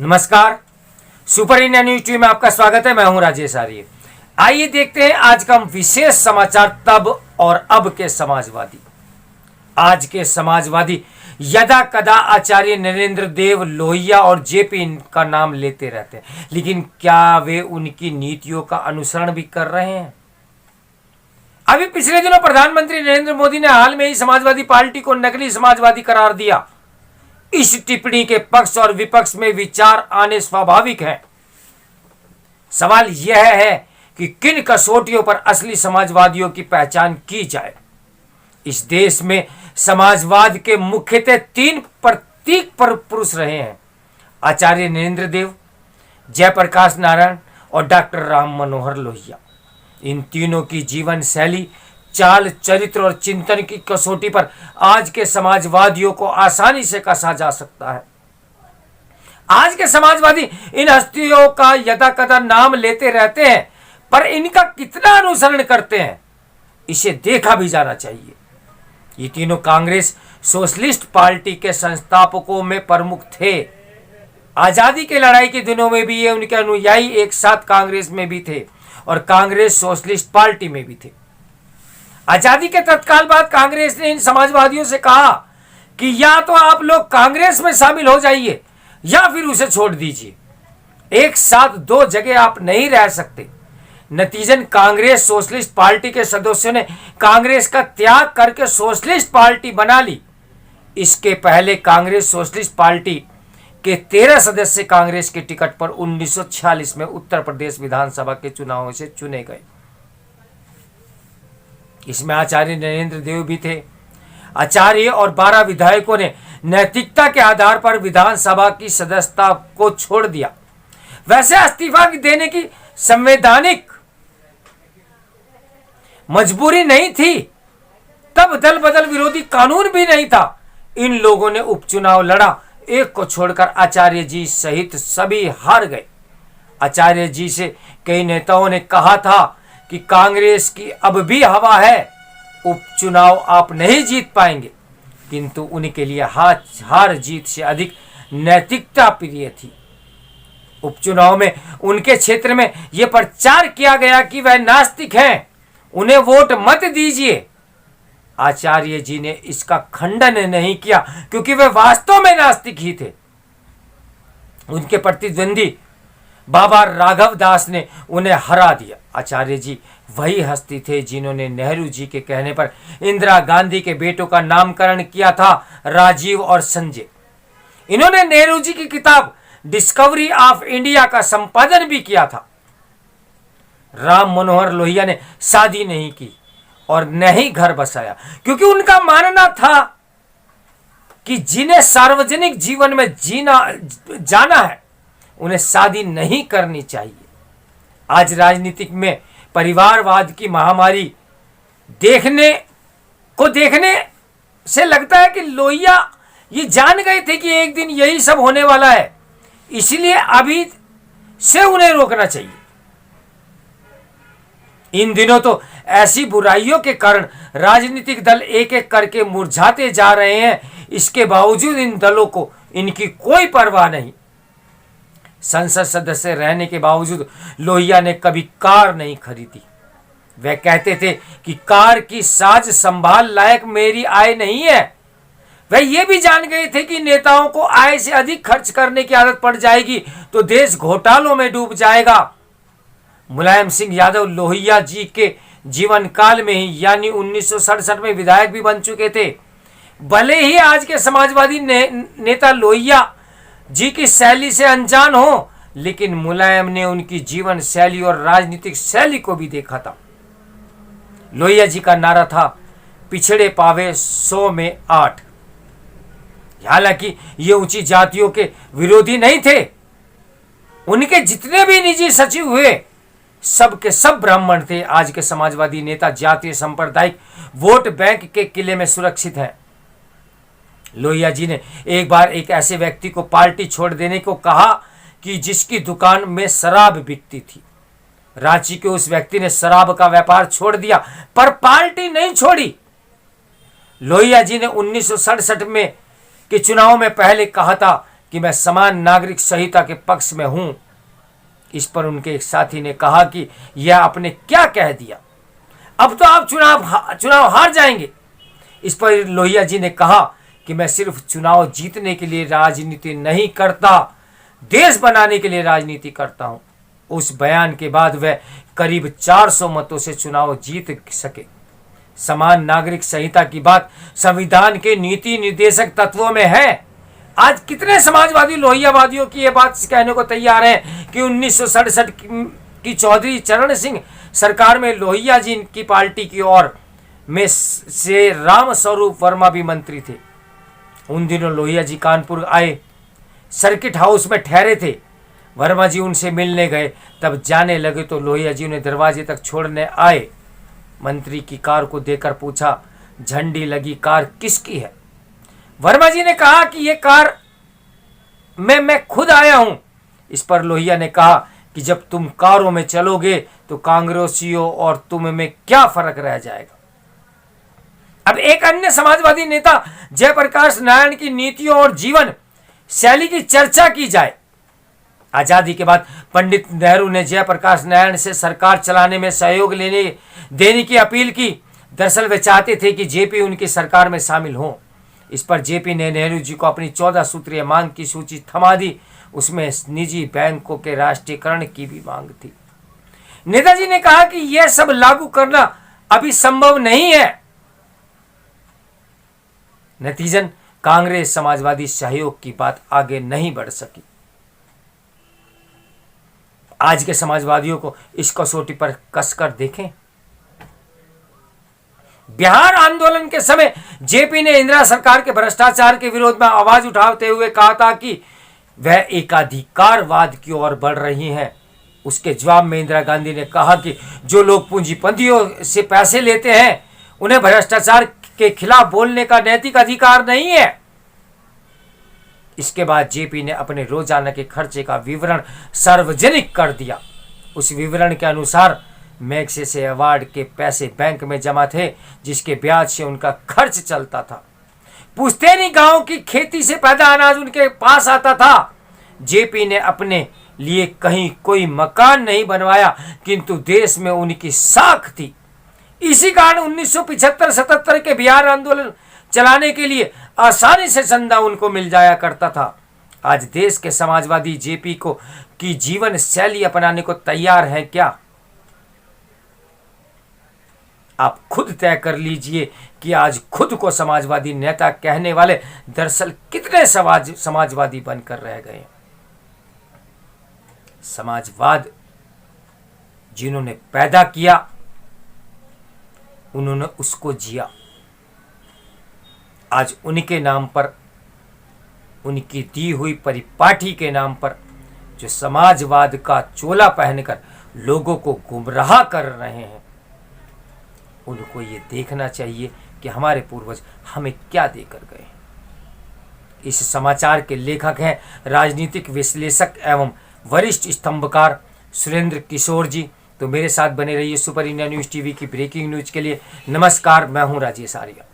नमस्कार, super India news TV में आपका स्वागत है। मैं हूं राजेश आर्य। आइए देखते हैं आज का विशेष समाचार तब और अब के समाजवादी। आज के समाजवादी यदा कदा आचार्य नरेंद्र देव लोहिया और जेपी का नाम लेते रहते हैं, लेकिन क्या वे उनकी नीतियों का अनुसरण भी कर रहे हैं? अभी पिछले दिनों प्रधानमंत्री नरेंद्र मोदी ने हाल में ही समाजवादी पार्टी को नकली समाजवादी करार दिया। इस टिप्पणी के पक्ष और विपक्ष में विचार आने स्वाभाविक है। सवाल यह है कि किन कसौटियों पर असली समाजवादियों की पहचान की जाए। इस देश में समाजवाद के मुख्यतः तीन प्रतीक पर पुरुष रहे हैं: आचार्य नरेंद्र देव, जयप्रकाश नारायण और डॉक्टर राम मनोहर लोहिया। इन तीनों की जीवन शैली, चाल, चरित्र और चिंतन की कसौटी पर आज के समाजवादियों को आसानी से कसा जा सकता है। आज के समाजवादी इन हस्तियों का यदा कदा नाम लेते रहते हैं, पर इनका कितना अनुसरण करते हैं, इसे देखा भी जाना चाहिए। ये तीनों कांग्रेस सोशलिस्ट पार्टी के संस्थापकों में प्रमुख थे। आजादी के लड़ाई के दिनों में भी ये उनके अनुयायी एक साथ कांग्रेस में भी थे और कांग्रेस सोशलिस्ट पार्टी में भी थे। आजादी के तत्काल बाद कांग्रेस ने इन समाजवादियों से कहा कि या तो आप लोग कांग्रेस में शामिल हो जाइए या फिर उसे छोड़ दीजिए। एक साथ दो जगह आप नहीं रह सकते। नतीजन कांग्रेस सोशलिस्ट पार्टी के सदस्यों ने कांग्रेस का त्याग करके सोशलिस्ट पार्टी बना ली। इसके पहले कांग्रेस सोशलिस्ट पार्टी के 13 सदस्य कांग्रेस के टिकट पर 1946 में उत्तर प्रदेश विधानसभा के चुनावों से चुने गए। इसमें आचार्य नरेंद्र देव भी थे। आचार्य और 12 विधायकों ने नैतिकता के आधार पर विधानसभा की सदस्यता को छोड़ दिया। वैसे इस्तीफा देने की संवैधानिक मजबूरी नहीं थी, तब दल बदल विरोधी कानून भी नहीं था। इन लोगों ने उपचुनाव लड़ा, एक को छोड़कर आचार्य जी सहित सभी हार गए। आचार्य जी से कई नेताओं ने कहा था कि कांग्रेस की अब भी हवा है, उपचुनाव आप नहीं जीत पाएंगे, किंतु उनके लिए हार जीत से अधिक नैतिकता प्रिय थी। उपचुनाव में उनके क्षेत्र में यह प्रचार किया गया कि वह नास्तिक हैं, उन्हें वोट मत दीजिए। आचार्य जी ने इसका खंडन नहीं किया क्योंकि वे वास्तव में नास्तिक ही थे। उनके प्रतिद्वंदी बाबा राघव दास ने उन्हें हरा दिया। आचार्य जी वही हस्ती थे जिन्होंने नेहरू जी के कहने पर इंदिरा गांधी के बेटों का नामकरण किया था, राजीव और संजय। इन्होंने नेहरू जी की किताब डिस्कवरी ऑफ इंडिया का संपादन भी किया था। राम मनोहर लोहिया ने शादी नहीं की और न ही घर बसाया, क्योंकि उनका मानना था कि जिन्हें सार्वजनिक जीवन में जाना है उन्हें शादी नहीं करनी चाहिए। आज राजनीतिक में परिवारवाद की महामारी देखने से लगता है कि लोहिया ये जान गए थे कि एक दिन यही सब होने वाला है, इसलिए अभी से उन्हें रोकना चाहिए। इन दिनों तो ऐसी बुराइयों के कारण राजनीतिक दल एक एक करके मुरझाते जा रहे हैं, इसके बावजूद इन दलों को इनकी कोई परवाह नहीं। संसद सदस्य रहने के बावजूद लोहिया ने कभी कार नहीं खरीदी। वह कहते थे कि कार की साज संभाल लायक मेरी आय नहीं है। वह ये भी जान गए थे कि नेताओं को आय से अधिक खर्च करने की आदत पड़ जाएगी तो देश घोटालों में डूब जाएगा। मुलायम सिंह यादव लोहिया जी के जीवन काल में ही यानी 1967 में विधायक भी बन चुके थे। भले ही आज के समाजवादी नेता लोहिया जी की शैली से अनजान हो, लेकिन मुलायम ने उनकी जीवन शैली और राजनीतिक शैली को भी देखा था। लोहिया जी का नारा था, पिछड़े पावे 100 में 8। हालांकि ये ऊंची जातियों के विरोधी नहीं थे। उनके जितने भी निजी सचिव हुए सब के सब ब्राह्मण थे। आज के समाजवादी नेता जातीय सांप्रदायिक वोट बैंक के किले में सुरक्षित हैं। लोहिया जी ने एक बार एक ऐसे व्यक्ति को पार्टी छोड़ देने को कहा कि जिसकी दुकान में शराब बिकती थी। रांची के उस व्यक्ति ने शराब का व्यापार छोड़ दिया, पर पार्टी नहीं छोड़ी। लोहिया जी ने 1967 में के चुनाव में पहले कहा था कि मैं समान नागरिक संहिता के पक्ष में हूं। इस पर उनके एक साथी ने कहा कि यह आपने क्या कह दिया, अब तो आप चुनाव हार जाएंगे। इस पर लोहिया जी ने कहा कि मैं सिर्फ चुनाव जीतने के लिए राजनीति नहीं करता, देश बनाने के लिए राजनीति करता हूं। उस बयान के बाद वह करीब 400 मतों से चुनाव जीत सके। समान नागरिक संहिता की बात संविधान के नीति निर्देशक तत्वों में है। आज कितने समाजवादी लोहियावादियों की यह बात कहने को तैयार हैं कि 1967 की चौधरी चरण सिंह सरकार में लोहिया जी की पार्टी की ओर में से राम स्वरूप वर्मा भी मंत्री थे। उन दिनों लोहिया जी कानपुर आए, सर्किट हाउस में ठहरे थे। वर्मा जी उनसे मिलने गए, तब जाने लगे तो लोहिया जी उन्हें दरवाजे तक छोड़ने आए। मंत्री की कार को देखकर पूछा, झंडी लगी कार किसकी है? वर्मा जी ने कहा कि यह कार में मैं खुद आया हूं। इस पर लोहिया ने कहा कि जब तुम कारों में चलोगे तो कांग्रेसियों और तुम में क्या फर्क रह जाएगा। अब एक अन्य समाजवादी नेता जयप्रकाश नारायण की नीतियों और जीवन शैली की चर्चा की जाए। आजादी के बाद पंडित नेहरू ने जयप्रकाश नारायण से सरकार चलाने में सहयोग देने की अपील की। दरअसल वे चाहते थे कि जेपी उनकी सरकार में शामिल हो। इस पर जेपी ने नेहरू जी को अपनी 14 सूत्रीय मांग की सूची थमा दी। उसमें निजी बैंकों के राष्ट्रीयकरण की भी मांग थी। नेताजी ने कहा कि यह सब लागू करना अभी संभव नहीं है। नतीजन कांग्रेस समाजवादी सहयोग की बात आगे नहीं बढ़ सकी। आज के समाजवादियों को इस कसौटी पर कसकर देखें। बिहार आंदोलन के समय जेपी ने इंदिरा सरकार के भ्रष्टाचार के विरोध में आवाज उठाते हुए कहा था कि वह एकाधिकारवाद की ओर बढ़ रही हैं। उसके जवाब में इंदिरा गांधी ने कहा कि जो लोग पूंजीपतियों से पैसे लेते हैं उन्हें भ्रष्टाचार के खिलाफ बोलने का नैतिक अधिकार नहीं है। इसके बाद जेपी ने अपने रोजाना के खर्चे का विवरण सार्वजनिक कर दिया। उस विवरण के अनुसार मैग्सेसे अवार्ड के पैसे बैंक में जमा थे, जिसके ब्याज से उनका खर्च चलता था। पुश्तैनी गांव की खेती से पैदा अनाज उनके पास आता था। जेपी ने अपने लिए कहीं कोई मकान नहीं बनवाया, किंतु देश में उनकी साख थी। इसी कारण 1975-77 के बिहार आंदोलन चलाने के लिए आसानी से चंदा उनको मिल जाया करता था। आज देश के समाजवादी जेपी को की जीवन शैली अपनाने को तैयार हैं क्या? आप खुद तय कर लीजिए कि आज खुद को समाजवादी नेता कहने वाले दरअसल कितने समाजवादी बनकर रह गए। समाजवाद जिन्होंने पैदा किया उन्होंने उसको जिया। आज उनके नाम पर, उनकी दी हुई परिपाटी के नाम पर जो समाजवाद का चोला पहनकर लोगों को गुमराह कर रहे हैं, उनको ये देखना चाहिए कि हमारे पूर्वज हमें क्या देकर गए। इस समाचार के लेखक हैं राजनीतिक विश्लेषक एवं वरिष्ठ स्तंभकार सुरेंद्र किशोर जी। तो मेरे साथ बने रहिए सुपर इंडिया न्यूज़ टीवी की ब्रेकिंग न्यूज के लिए। नमस्कार, मैं हूं राजेश आर्य।